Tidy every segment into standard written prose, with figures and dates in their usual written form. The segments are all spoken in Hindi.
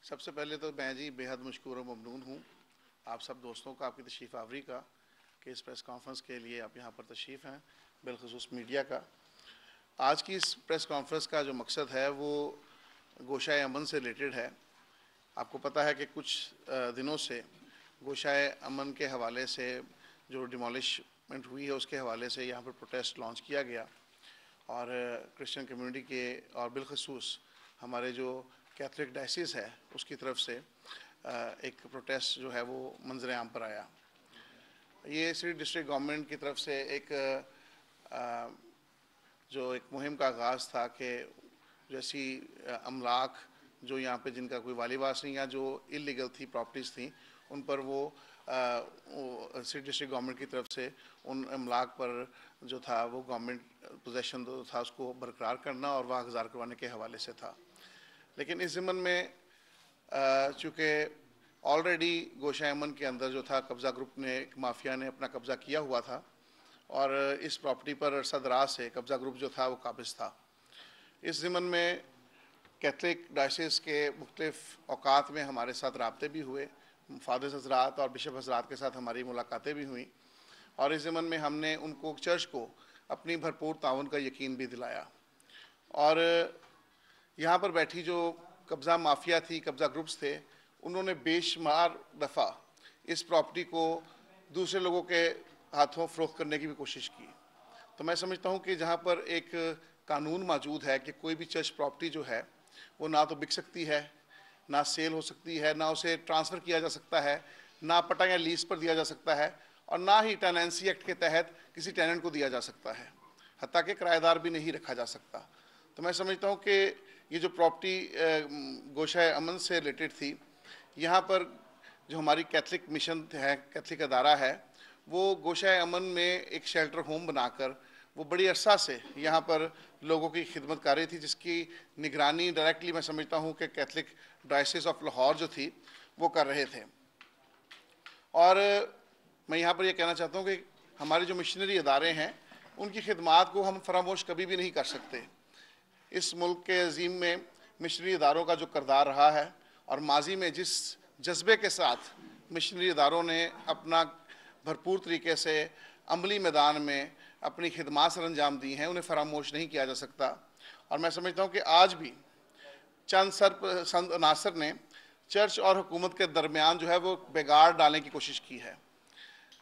सबसे पहले तो मैं जी बेहद मशकूर और ममनून हूँ आप सब दोस्तों का, आपकी तशरीफ़ आवरी का, कि इस प्रेस कॉन्फ्रेंस के लिए आप यहाँ पर तशरीफ़ हैं, बिलखुसूस मीडिया का। आज की इस प्रेस कॉन्फ्रेंस का जो मकसद है वो गोशाए अमन से रिलेटेड है। आपको पता है कि कुछ दिनों से गोशाए अमन के हवाले से जो डिमोलिशमेंट हुई है उसके हवाले से यहाँ पर प्रोटेस्ट लॉन्च किया गया और क्रिश्चियन कम्युनिटी के और बिलखसूस हमारे जो कैथलिक डायसिस है उसकी तरफ से एक प्रोटेस्ट जो है वो मंजर आम पर आया। ये सिटी डिस्ट्रिक्ट गवर्नमेंट की तरफ से एक मुहिम का आगाज़ था कि जैसी अमलाक जो यहाँ पे जिनका कोई वालीवास नहीं या जो इलीगल थी प्रॉपर्टीज़ थी उन पर वो सिटी डिस्ट्रिक्ट गवर्नमेंट की तरफ से उन अमलाक पर जो था वो गवर्नमेंट पोजेशन जो था उसको बरकरार करना और वागुज़ार करवाने के हवाले से था। लेकिन इस ज़िमन में चूँकि ऑलरेडी गोशाए अमन के अंदर जो था कब्ज़ा ग्रुप ने एक माफिया ने अपना कब्ज़ा किया हुआ था और इस प्रॉपर्टी पर अरसा दराज से कब्ज़ा ग्रुप जो था वो काबिज़ था। इस ज़िमन में कैथलिक डायसिस के मुख्तलिफ़ औकात में हमारे साथ राब्ते भी हुए, फादर्स हज़रात और बिशप हज़रात के साथ हमारी मुलाकातें भी हुई और इस ज़िमन में हमने उनको चर्च को अपनी भरपूर ताउन का यकीन भी दिलाया। और यहाँ पर बैठी जो कब्ज़ा माफिया थी, कब्ज़ा ग्रुप्स थे, उन्होंने बेशुमार दफ़ा इस प्रॉपर्टी को दूसरे लोगों के हाथों फ़रोख्त करने की भी कोशिश की। तो मैं समझता हूँ कि जहाँ पर एक कानून मौजूद है कि कोई भी चर्च प्रॉपर्टी जो है वो ना तो बिक सकती है, ना सेल हो सकती है, ना उसे ट्रांसफ़र किया जा सकता है, ना पट्टा या लीज पर दिया जा सकता है और ना ही टेनेंसी एक्ट के तहत किसी टेनेंट को दिया जा सकता है, हत्ता कि किराएदार भी नहीं रखा जा सकता। तो मैं समझता हूँ कि ये जो प्रॉपर्टी गोशाए अमन से रिलेटेड थी, यहाँ पर जो हमारी कैथलिक मिशन है, कैथलिक अदारा है, वो गोशाए अमन में एक शेल्टर होम बनाकर वो बड़ी अरसा से यहाँ पर लोगों की खिदमत कर रही थी, जिसकी निगरानी डायरेक्टली मैं समझता हूँ कि कैथलिक डायसिस ऑफ लाहौर जो थी वो कर रहे थे। और मैं यहाँ पर ये कहना चाहता हूँ कि हमारे जो मिशनरी अदारे हैं उनकी खिदमात को हम फरामोश कभी भी नहीं कर सकते। इस मुल्क के अजीम में मिशनरी इदारों का जो किरदार रहा है और माजी में जिस जज्बे के साथ मिशनरी इदारों ने अपना भरपूर तरीके से अमली मैदान में अपनी खिदमात सर अंजाम दी हैं, उन्हें फरामोश नहीं किया जा सकता। और मैं समझता हूँ कि आज भी चंद अनासर ने चर्च और हुकूमत के दरमियान जो है वो बिगाड़ डालने की कोशिश की है।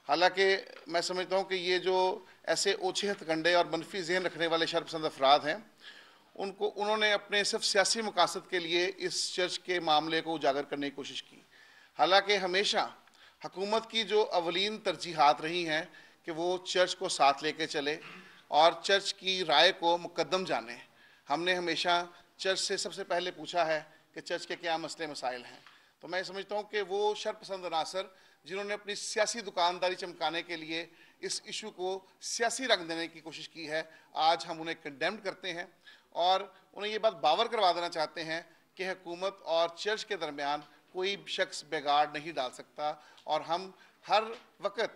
हालांकि मैं समझता हूँ कि ये जो ऐसे ओछे हथकंडे और मनफी जहन रखने वाले शर्पसंद अफराद हैं उन्होंने अपने सिर्फ सियासी मकासद के लिए इस चर्च के मामले को उजागर करने की कोशिश की। हालांकि हमेशा हुकूमत की जो अवलीन तरजीहात रही हैं कि वो चर्च को साथ लेके चले और चर्च की राय को मुकद्दम जाने। हमने हमेशा चर्च से सबसे पहले पूछा है कि चर्च के क्या मसले मसाइल हैं। तो मैं समझता हूँ कि वो शर्पसंद अनासर जिन्होंने अपनी सियासी दुकानदारी चमकाने के लिए इस इशू को सियासी रंग देने की कोशिश की है, आज हम उन्हें कंडेम्ड करते हैं और उन्हें ये बात बावर करवा देना चाहते हैं कि हुकूमत और चर्च के दरमियान कोई शख्स बिगाड़ नहीं डाल सकता। और हम हर वक्त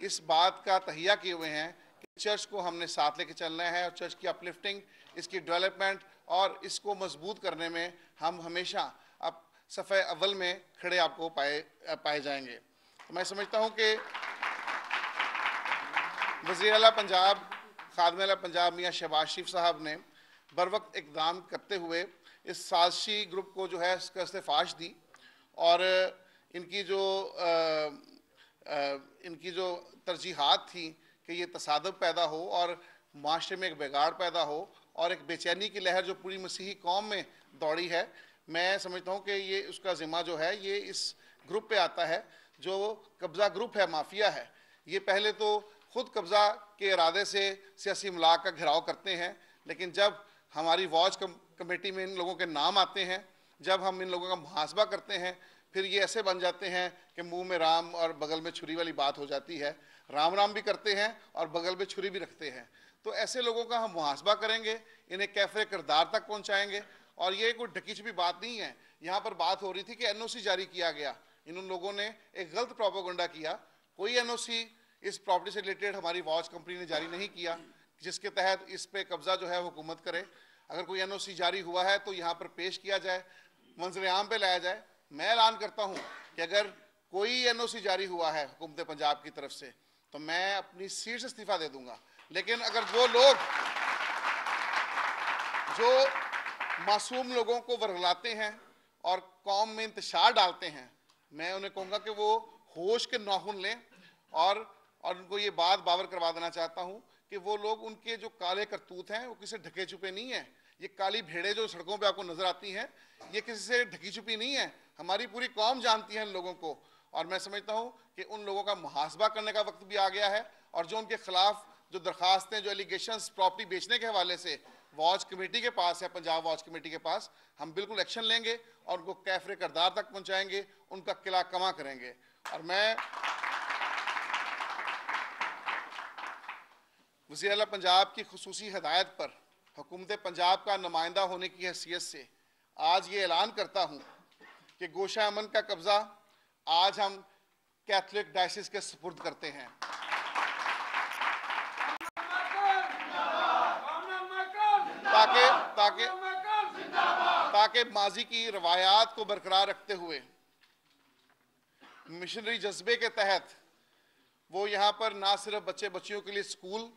इस बात का तहिया किए हुए हैं कि चर्च को हमने साथ लेके चलना है और चर्च की अपलिफ्टिंग, इसकी डेवलपमेंट और इसको मजबूत करने में हम हमेशा अब सफ़े अव्वल में खड़े आपको पाए जाएंगे। तो मैं समझता हूँ कि वज़ीर आला पंजाब खादिम आला पंजाब मियाँ शहबाज शरीफ साहब ने बर वक्त इकदाम करते हुए इस साजिशी ग्रुप को जो है इसका इस्तीफाश दी और इनकी जो तरजीहात थी कि ये तसादुब पैदा हो और माशरे में एक बिगाड़ पैदा हो और एक बेचैनी की लहर जो पूरी मसीही कौम में दौड़ी है, मैं समझता हूँ कि ये उसका ज़िम्मा जो है ये इस ग्रुप पे आता है जो कब्ज़ा ग्रुप है, माफिया है। ये पहले तो ख़ुद कब्ज़ा के इरादे से सियासी इमलाक का घेराव करते हैं, लेकिन जब हमारी वॉच कमेटी में इन लोगों के नाम आते हैं, जब हम इन लोगों का मुहासबा करते हैं, फिर ये ऐसे बन जाते हैं कि मुंह में राम और बगल में छुरी वाली बात हो जाती है। राम राम भी करते हैं और बगल में छुरी भी रखते हैं। तो ऐसे लोगों का हम मुहासबा करेंगे, इन्हें कैफे किरदार तक पहुँचाएँगे। और ये कोई ढकी छुपी बात नहीं है। यहाँ पर बात हो रही थी कि NOC जारी किया गया, इन लोगों ने एक गलत प्रोपेगेंडा किया। कोई NOC इस प्रॉपर्टी से रिलेटेड हमारी वॉच कंपनी ने जारी नहीं किया जिसके तहत इस पे कब्जा जो है हुकूमत करे। अगर कोई NOC जारी हुआ है तो यहाँ पर पेश किया जाए, मंजर आम पे लाया जाए। मैं ऐलान करता हूं कि अगर कोई एनओसी जारी हुआ है हुकूमत पंजाब की तरफ से तो मैं अपनी सीट से इस्तीफा दे दूंगा। लेकिन अगर वो लोग जो मासूम लोगों को वर्गलाते हैं और कौम में इंतशार डालते हैं, मैं उन्हें कहूँगा कि वो होश के नाखून लें और उनको ये बात बावर करवा देना चाहता हूँ कि वो लोग, उनके जो काले करतूत हैं वो किसी ढके छुपे नहीं हैं। ये काली भेड़ें जो सड़कों पे आपको नजर आती हैं, ये किसी से ढकी छुपी नहीं है। हमारी पूरी कौम जानती है इन लोगों को, और मैं समझता हूँ कि उन लोगों का मुहासबा करने का वक्त भी आ गया है। और जो उनके खिलाफ जो दरखास्तें, जो एलिगेशंस प्रॉपर्टी बेचने के हवाले से वॉच कमेटी के पास है, पंजाब वॉच कमेटी के पास, हम बिल्कुल एक्शन लेंगे और उनको कैफरे करदार तक पहुंचाएंगे, उनका किला कमा करेंगे। और मैं वज़ीर आला पंजाब की खुसूसी हिदायत पर हुकूमत पंजाब का नुमाइंदा होने की हैसियत से आज ये ऐलान करता हूँ कि गोशा अमन का कब्ज़ा आज हम कैथलिक डायसिस के सुपुर्द करते हैं। ताकि माजी की रवायात को बरकरार रखते हुए मिशनरी जज्बे के तहत वो यहाँ पर ना सिर्फ बच्चे बच्चियों के लिए स्कूल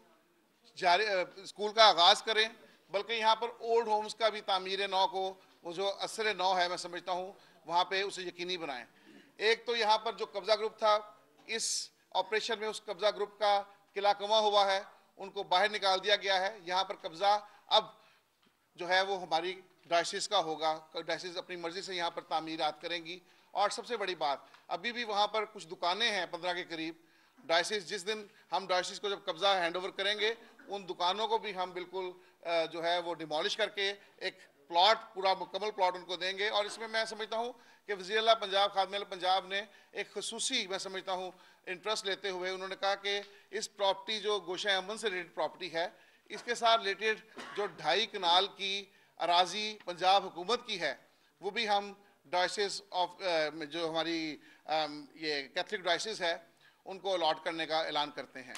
का आगाज़ करें, बल्कि यहाँ पर ओल्ड होम्स का भी तामीर नौ को, वो जो असर नौ है, मैं समझता हूँ वहाँ पे उसे यकीनी बनाएं। एक तो यहाँ पर जो कब्ज़ा ग्रुप था, इस ऑपरेशन में उस कब्ज़ा ग्रुप का किला कमा हुआ है, उनको बाहर निकाल दिया गया है। यहाँ पर कब्ज़ा अब जो है वो हमारी डायसिस का होगा। डायसिस अपनी मर्जी से यहाँ पर तामीरात करेंगी। और सबसे बड़ी बात, अभी भी वहाँ पर कुछ दुकानें हैं 15 के करीब। डायसिस, जिस दिन हम डायसिस को जब कब्ज़ा हैंडओवर करेंगे, उन दुकानों को भी हम बिल्कुल जो है वो डिमोलिश करके एक प्लॉट, पूरा मुकम्मल प्लॉट उनको देंगे। और इसमें मैं समझता हूँ कि वज़ीर आला पंजाब, खादिम पंजाब ने एक खसूसी, मैं समझता हूँ, इंटरेस्ट लेते हुए उन्होंने कहा कि इस प्रॉपर्टी जो गोशा अमन से रिलेटेड प्रॉपर्टी है, इसके साथ रिलेटेड जो 2.5 कनाल की अराजी पंजाब हुकूमत की है, वो भी हम डायसिस ऑफ जो हमारी ये कैथलिक डायसिस है, उनको अलॉट करने का ऐलान करते हैं।